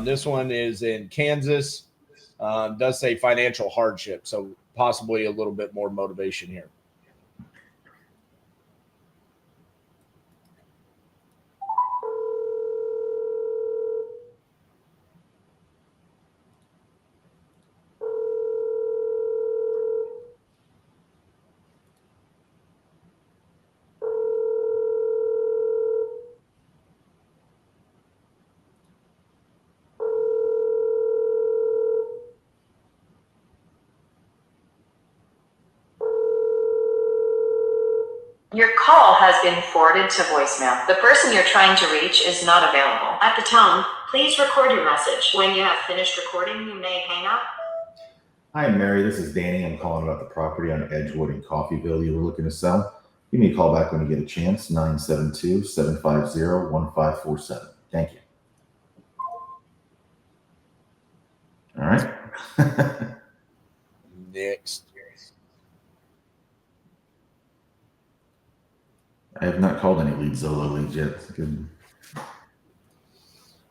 This one is in Kansas. Does say financial hardship, so possibly a little bit more motivation here. Your call has been forwarded to voicemail. The person you're trying to reach is not available. At the tone, please record your message. When you have finished recording, you may hang up. Hi, Mary. This is Danny. I'm calling about the property on Edgewood in Coffeyville you were looking to sell. Give me a call back when you get a chance, 972-750-1547. Thank you. All right. Next. I have not called any LeadZolo leads yet. Good.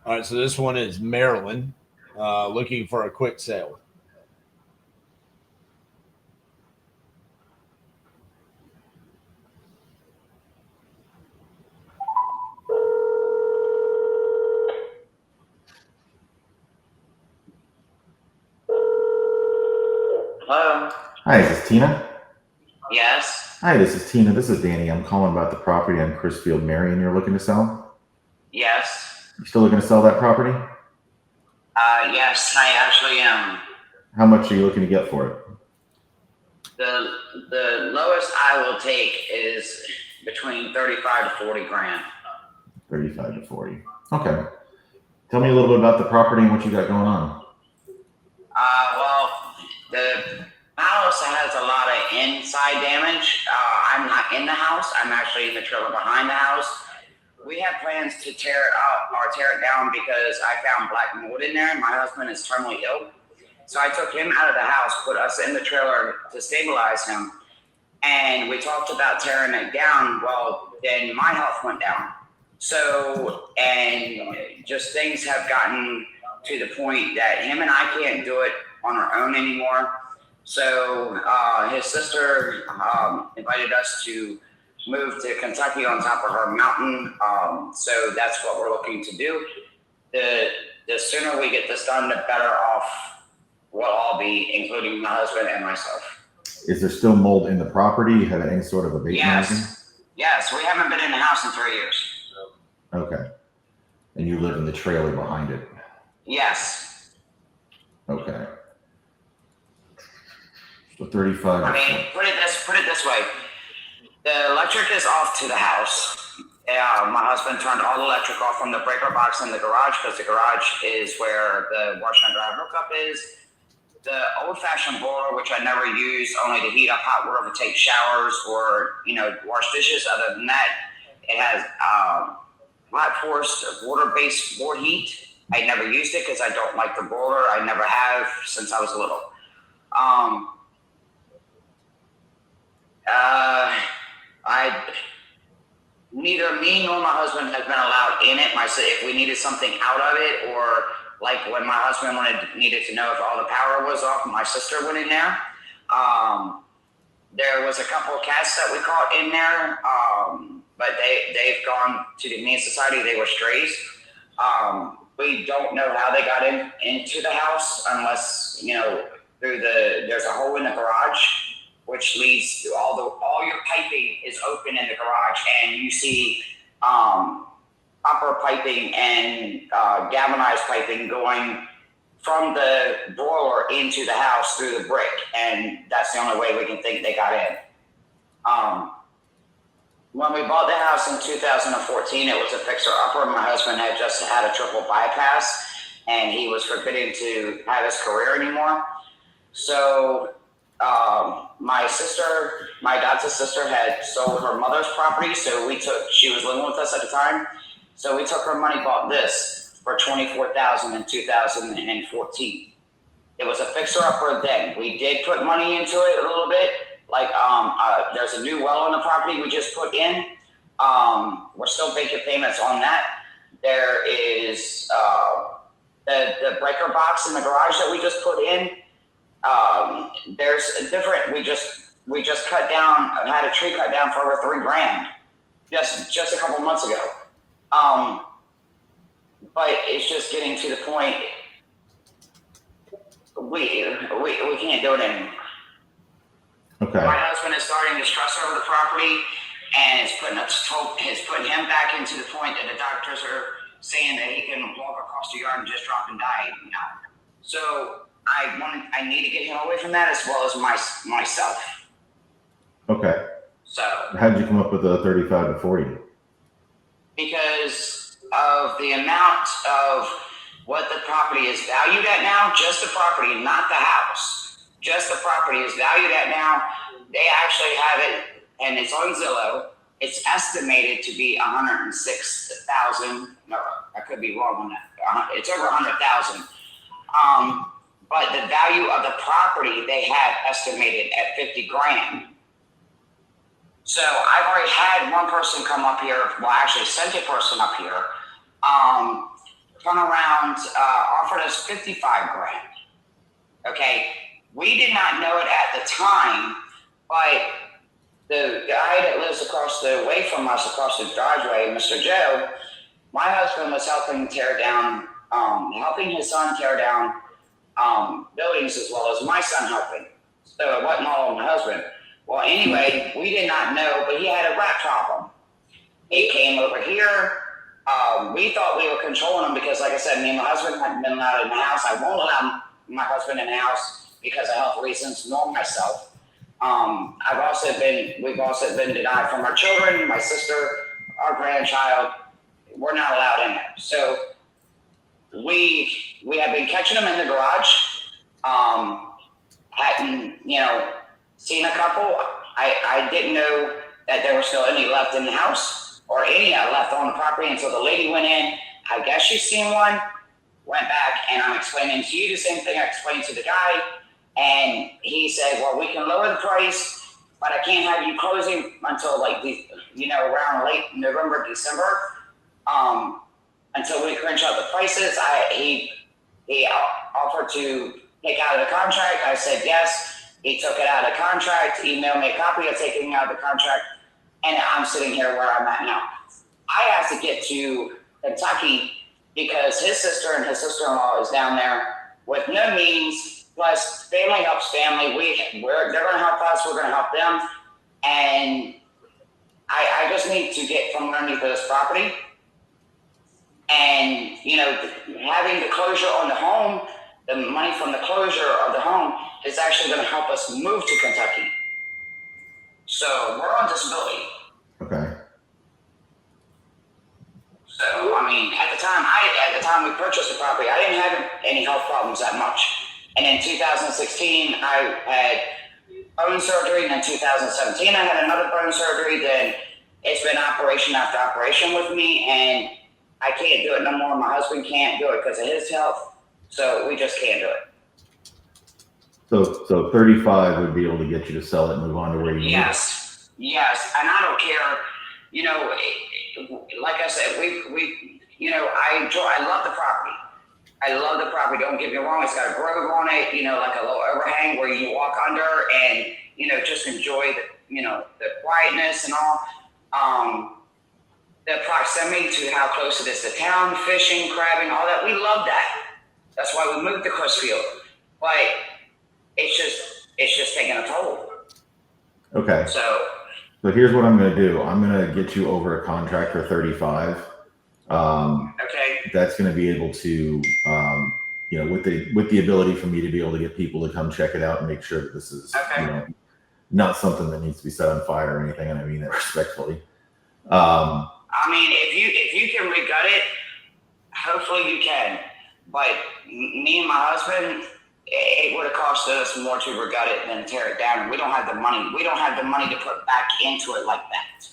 All right, so this one is Maryland, looking for a quick sale. Hello? Hi, is this Tina? Yes. Hi, this is Tina. This is Danny. I'm calling about the property on Chrisfield Marion you're looking to sell. Yes. You still looking to sell that property? Yes, I actually am. How much are you looking to get for it? The lowest I will take is between 35 to 40 grand. 35 to 40. Okay. Tell me a little bit about the property and what you got going on. Well, the house has a lot of inside damage. I'm not in the house. I'm actually in the trailer behind the house. We have plans to tear it up or tear it down because I found black mold in there. My husband is terminally ill. So I took him out of the house, put us in the trailer to stabilize him. And we talked about tearing it down. Well, then my health went down. So, and just things have gotten to the point that him and I can't do it on our own anymore. So his sister invited us to move to Kentucky on top of her mountain. So that's what we're looking to do. The sooner we get this done, the better off we'll all be, including my husband and myself. Is there still mold in the property? You have any sort of abatement? Yes, we haven't been in the house in 3 years. Okay. And you live in the trailer behind it? Yes. Okay. So 35. I mean, put it this way. The electric is off to the house. My husband turned all the electric off from the breaker box in the garage because the garage is where the washer and dryer hookup is. The old-fashioned boiler, which I never use, only to heat up hot water to take showers or, wash dishes. Other than that, it has flat forced water-based board heat. I never used it because I don't like the boiler. I never have since I was little. Neither me nor my husband has been allowed in it. If we needed something out of it, or like when my husband needed to know if all the power was off, my sister went in there. There was a couple of cats that we caught in there, but they've gone to the Humane Society. They were strays. We don't know how they got into the house unless there's a hole in the garage, which leads to all your piping is open in the garage, and you see copper piping and galvanized piping going from the boiler into the house through the brick, and that's the only way we can think they got in. When we bought the house in 2014, it was a fixer-upper. My husband had just had a triple bypass, and he was forbidden to have his career anymore. So my dad's sister had sold her mother's property, so she was living with us at the time. So we took her money, bought this for $24,000 in 2014. It was a fixer-upper then. We did put money into it a little bit. Like there's a new well on the property we just put in. We're still making payments on that. There is the breaker box in the garage that we just put in. There's a different. We just cut down. Had a tree cut down for over $3,000 just a couple months ago. But it's just getting to the point. We can't do it anymore. Okay. My husband is starting to stress over the property, and it's putting him back into the point that the doctors are saying that he can walk across the yard and just drop and die. So I need to get him away from that as well as myself. Okay. So How did you come up with the 35 to 40? Because of the amount of what the property is valued at now, just the property, not the house. Just the property is valued at now. They actually have it, and it's on Zillow. It's estimated to be 106,000. No, I could be wrong on that. It's over 100,000. But the value of the property they had estimated at $50,000. So I've already had one person come up here. Well, actually sent a person up here. Turn around, offered us $55,000. Okay, we did not know it at the time, but the guy that lives across the way from us, across the driveway, Mr. Joe, my husband was helping his son tear down buildings as well as my son helping. So it wasn't all my husband. Well, anyway, we did not know, but he had a rat problem. He came over here. We thought we were controlling him because, like I said, me and my husband hadn't been allowed in the house. I won't allow my husband in the house because of health reasons, nor myself. We've also been denied from our children, my sister, our grandchild. We're not allowed in there. So we have been catching them in the garage. Hadn't, seen a couple. I didn't know that there were still any left in the house or any left on the property until the lady went in. I guess she's seen one, went back, and I'm explaining to you the same thing I explained to the guy. And he said, well, we can lower the price, but I can't have you closing until around late November, December, until we crunch out the prices. He offered to take out of the contract. I said yes. He took it out of the contract, emailed me a copy of taking it out of the contract, and I'm sitting here where I'm at now. I have to get to Kentucky because his sister and his sister-in-law is down there with no means, plus family helps family. They're going to help us, we're going to help them, and I just need to get from underneath this property. And, having the closure on the home, the money from the closure of the home is actually going to help us move to Kentucky. So we're on disability. Okay. So, at the time we purchased the property, I didn't have any health problems that much. And in 2016, I had bone surgery. And in 2017, I had another bone surgery. Then it's been operation after operation with me, and I can't do it no more. My husband can't do it because of his health. So we just can't do it. So 35 would be able to get you to sell it and move on to where you need it. Yes. And I don't care, like I said, I love the property. I love the property. Don't get me wrong. It's got a grove on it, like a little overhang where you walk under and, just enjoy the quietness and all. The proximity to how close it is to town, fishing, crabbing, all that. We love that. That's why we moved to Chrisfield. But it's just taking a toll. Okay. So here's what I'm going to do. I'm going to get you over a contract for 35. Okay. That's going to be able to, with the ability for me to be able to get people to come check it out and make sure that this is, not something that needs to be set on fire or anything. And I mean that respectfully. If you can rebut it, hopefully you can. But me and my husband, it would have cost us more to rebut it than tear it down. And we don't have the money. We don't have the money to put back into it like that.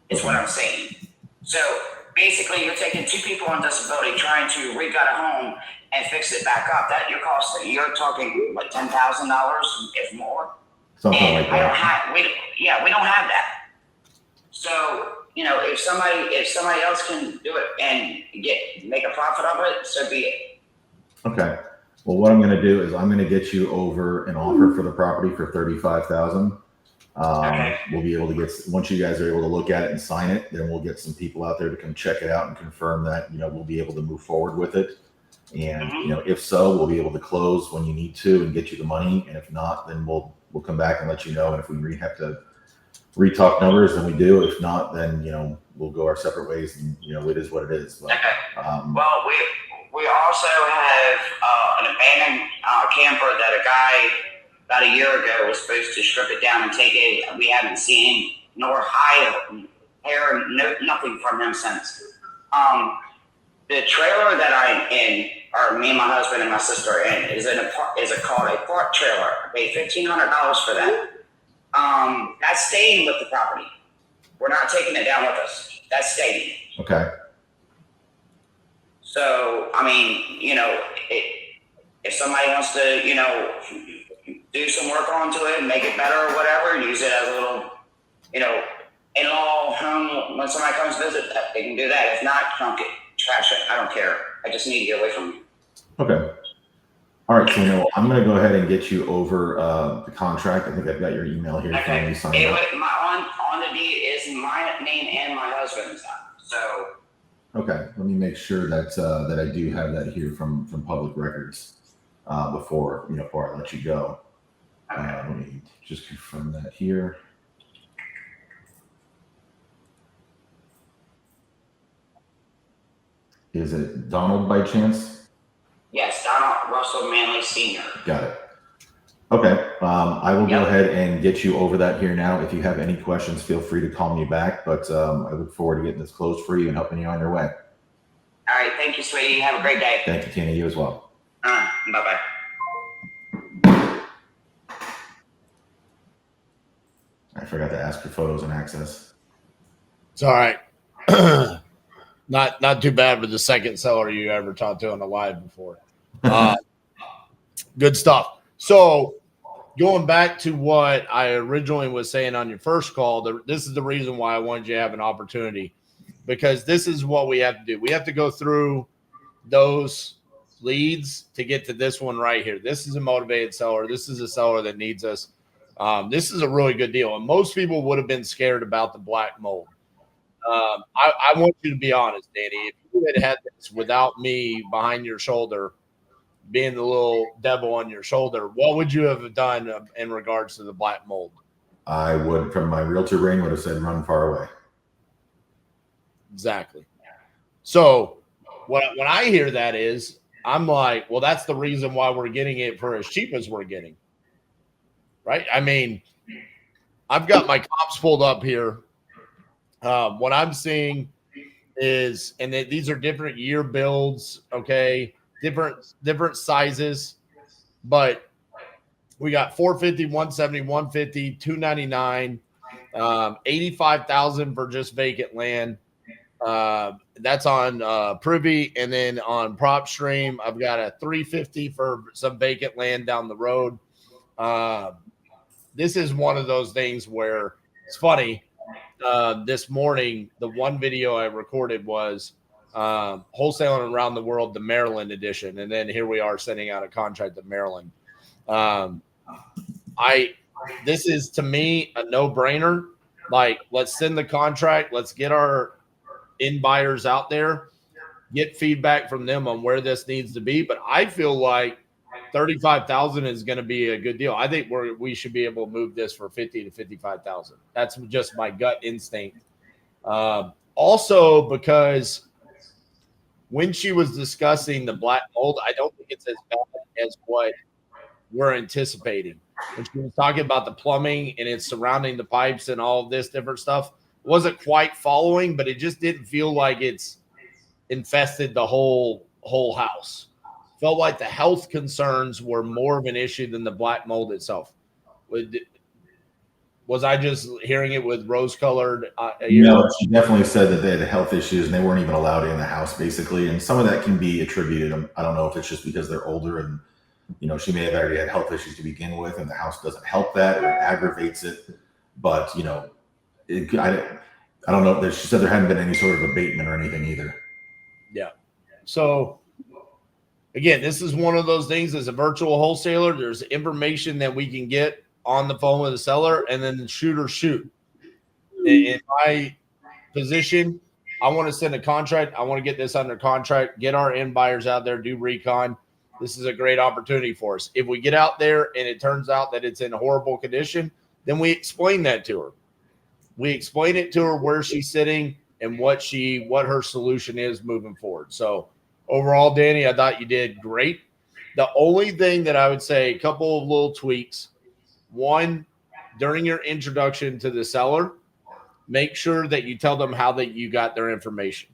Is what I'm saying. So basically, you're taking two people on disability trying to regut a home and fix it back up. That you're talking like $10,000, if more. Something and like that. We don't have that. So, if somebody else can do it and make a profit of it, so be it. Okay. Well, what I'm going to do is I'm going to get you over an offer for the property for $35,000. Okay. We'll be able to get, once you guys are able to look at it and sign it, then we'll get some people out there to come check it out and confirm that, we'll be able to move forward with it. And, if so, we'll be able to close when you need to and get you the money. And if not, then we'll come back and let you know. And if we have to retalk numbers, then we do. If not, then, we'll go our separate ways, and, it is what it is. But, well, we also have an abandoned camper that a guy about a year ago was supposed to strip it down and take it. We haven't seen nor hair, nothing from him since. The trailer that I'm in, or me and my husband and my sister are in, is called a park trailer. I paid $1,500 for that. That's staying with the property. We're not taking it down with us. That's staying. Okay. So, I mean, if somebody wants to, do some work onto it and make it better or whatever, and use it as a little, in-law home when somebody comes to visit, they can do that. If not, junk it, trash it. I don't care. I just need to get away from you. Okay. All right. So, I'm going to go ahead and get you over the contract. I think I've got your email here. Okay. On the deed is my name and my husband's. So. Okay. Let me make sure that I do have that here from public records before I let you go. Let me just confirm that here. Is it Donald by chance? Yes, Donald Russell Manley Sr. Got it. Okay. I will go ahead and get you over that here now. If you have any questions, feel free to call me back. But I look forward to getting this closed for you and helping you on your way. All right. Thank you, sweetie. Have a great day. Thank you, Tina. You as well. Bye-bye. I forgot to ask for photos and access. It's all right. Not too bad for the second seller you ever talked to on the live before. Good stuff. So going back to what I originally was saying on your first call, this is the reason why I wanted you to have an opportunity, because this is what we have to do. We have to go through those leads to get to this one right here. This is a motivated seller. This is a seller that needs us. This is a really good deal. And most people would have been scared about the black mold. I want you to be honest, Danny. If you had this without me behind your shoulder, being the little devil on your shoulder, what would you have done in regards to the black mold? I would, from my realtor ring, would have said, run far away. Exactly. So when I hear that is, I'm like, well, that's the reason why we're getting it for as cheap as we're getting. Right? I mean, I've got my comps pulled up here. What I'm seeing is, and these are different year builds, okay, different sizes, but we got 450, 170, 150, 299, 85,000 for just vacant land. That's on Privy, and then on PropStream, I've got a 350 for some vacant land down the road. This is one of those things where it's funny. This morning, the one video I recorded was wholesaling around the world, the Maryland edition. And then here we are sending out a contract to Maryland. This is, to me, a no-brainer. Like, let's send the contract. Let's get our in buyers out there, get feedback from them on where this needs to be. But I feel like 35,000 is going to be a good deal. I think we should be able to move this for 50 to 55,000. That's just my gut instinct. Also, because when she was discussing the black mold, I don't think it's as bad as what we're anticipating. When she was talking about the plumbing and it's surrounding the pipes and all of this different stuff, it wasn't quite following, but it just didn't feel like it's infested the whole house. Felt like the health concerns were more of an issue than the black mold itself. Was I just hearing it with rose-colored? No, she definitely said that they had health issues and they weren't even allowed in the house, basically. And some of that can be attributed. I don't know if it's just because they're older and, she may have already had health issues to begin with, and the house doesn't help that or aggravates it. But, I don't know. She said there hadn't been any sort of abatement or anything either. Yeah. So again, this is one of those things as a virtual wholesaler. There's information that we can get on the phone with the seller and then shoot or shoot. In my position, I want to send a contract. I want to get this under contract, get our end buyers out there, do recon. This is a great opportunity for us. If we get out there and it turns out that it's in horrible condition, then we explain that to her. We explain it to her where she's sitting and what her solution is moving forward. So overall, Danny, I thought you did great. The only thing that I would say, a couple of little tweaks. One, during your introduction to the seller, make sure that you tell them how that you got their information.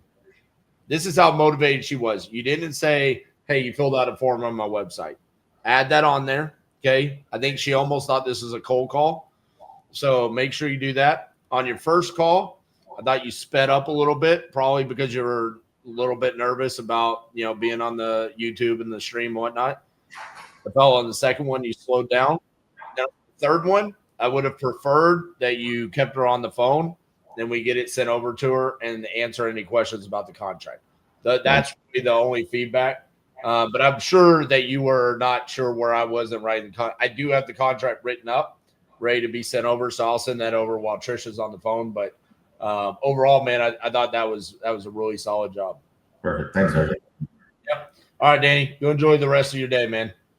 This is how motivated she was. You didn't say, hey, you filled out a form on my website. Add that on there. Okay. I think she almost thought this was a cold call. So make sure you do that. On your first call, I thought you sped up a little bit, probably because you were a little bit nervous about, being on the YouTube and the stream and whatnot. I felt on the second one, you slowed down. Now, the third one, I would have preferred that you kept her on the phone. Then we get it sent over to her and answer any questions about the contract. That's really the only feedback. But I'm sure that you were not sure where I wasn't writing. I do have the contract written up, ready to be sent over. So I'll send that over while Trisha's on the phone. But overall, man, I thought that was a really solid job. Perfect. Thanks, RJ. Yep. All right, Danny, you enjoy the rest of your day, man.